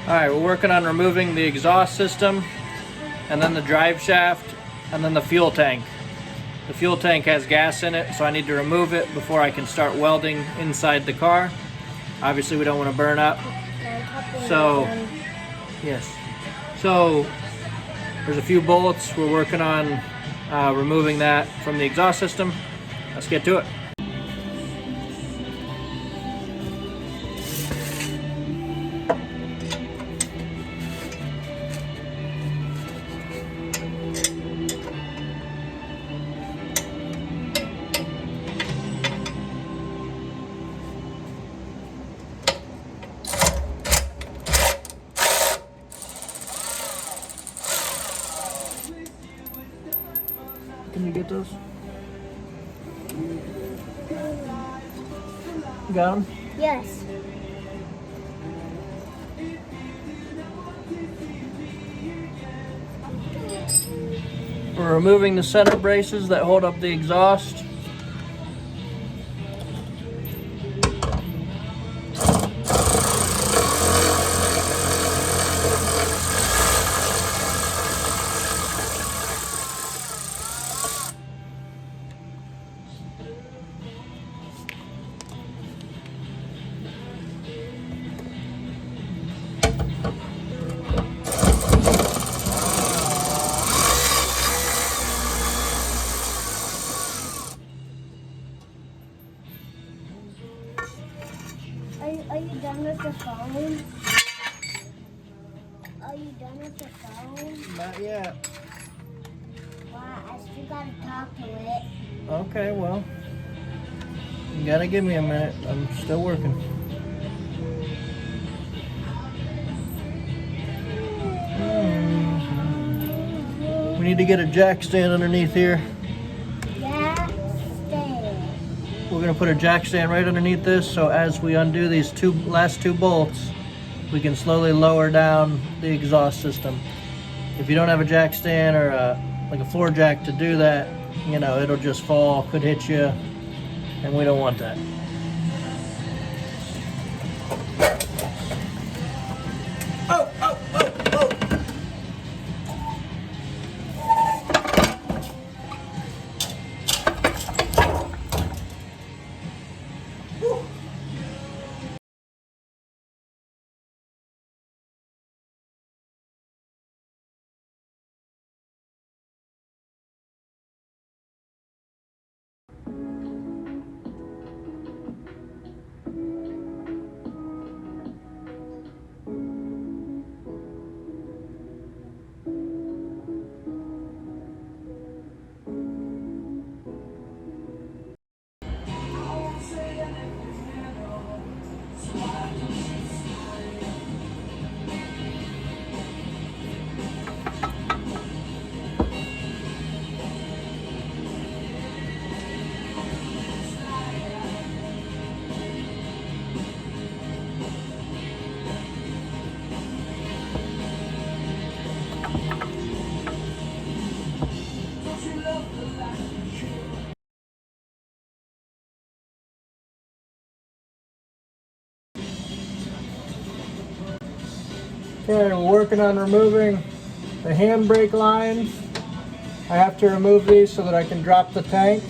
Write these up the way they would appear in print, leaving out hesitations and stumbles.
Alright, we're working on removing the exhaust system, and then the drive shaft, and then the fuel tank. The fuel tank has gas in it, so I need to remove it before I can start welding inside the car. Obviously we don't want to burn up. So, yes. So, there's a few bolts. We're working on removing that from the exhaust system. Let's get to it. Can you get those? You got them? Yes. We're removing the center braces that hold up the exhaust. Are you done with the phone? Are you done with the phone? Not yet. Wow, I still gotta talk to it. Okay, well, you gotta give me a minute. I'm still working. We need to get a jack stand underneath here. Jack stand. We're gonna put a jack stand right underneath this, so as we undo these last two bolts, we can slowly lower down the exhaust system. If you don't have a jack stand or like a floor jack to do that, you know, it'll just fall, could hit you, and we don't want that. Oh, oh, oh, oh. Okay, we're working on removing the handbrake lines. I have to remove these so that I can drop the tank.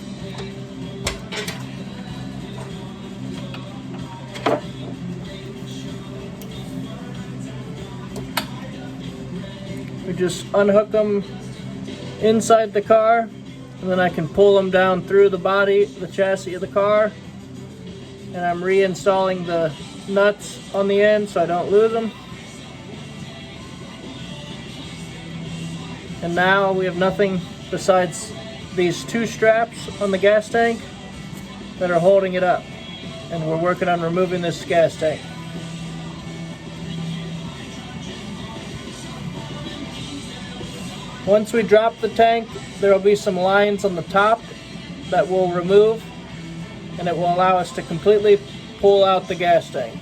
We just unhook them inside the car, and then I can pull them down through the body, the chassis of the car. And I'm reinstalling the nuts on the end so I don't lose them. And now we have nothing besides these two straps on the gas tank that are holding it up. And we're working on removing this gas tank. Once we drop the tank, there will be some lines on the top that we'll remove, and it will allow us to completely pull out the gas tank.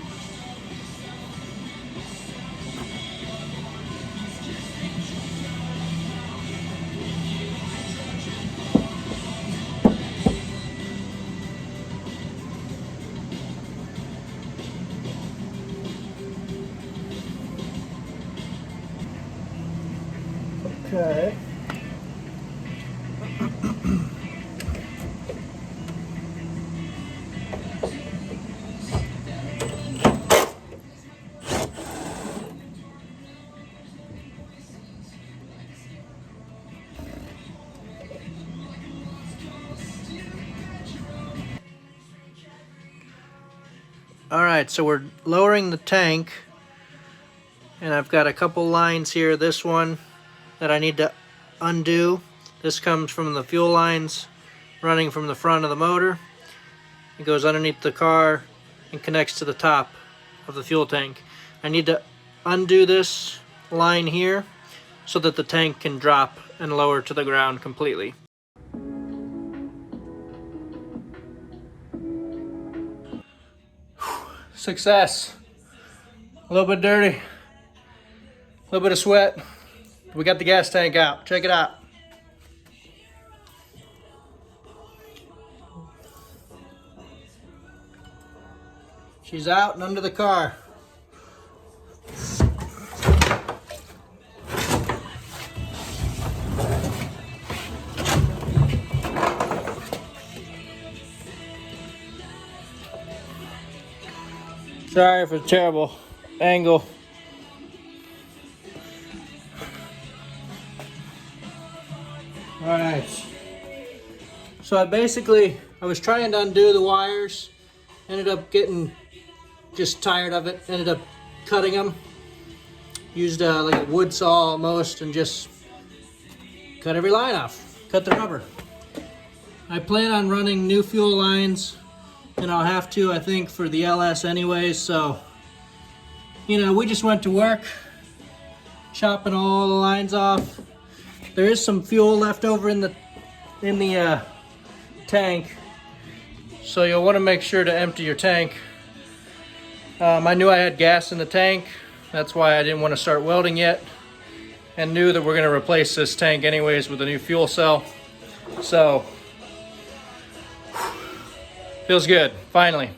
Alright, so we're lowering the tank, and I've got a couple lines here. This one that I need to undo. This comes from the fuel lines running from the front of the motor. It goes underneath the car and connects to the top of the fuel tank. I need to undo this line here so that the tank can drop and lower to the ground completely. Success. A little bit dirty, a little bit of sweat. We got the gas tank out. Check it out. She's out and under the car. Sorry for the terrible angle. Alright. So I was trying to undo the wires, ended up getting just tired of it, ended up cutting them. Used like a wood saw almost and just cut every line off, cut the rubber. I plan on running new fuel lines, and I'll have to, I think, for the LS anyways, so, you know, we just went to work, chopping all the lines off. There is some fuel left over in the tank, so you'll want to make sure to empty your tank. I knew I had gas in the tank, that's why I didn't want to start welding yet, and knew that we're going to replace this tank anyways with a new fuel cell. So, feels good, finally.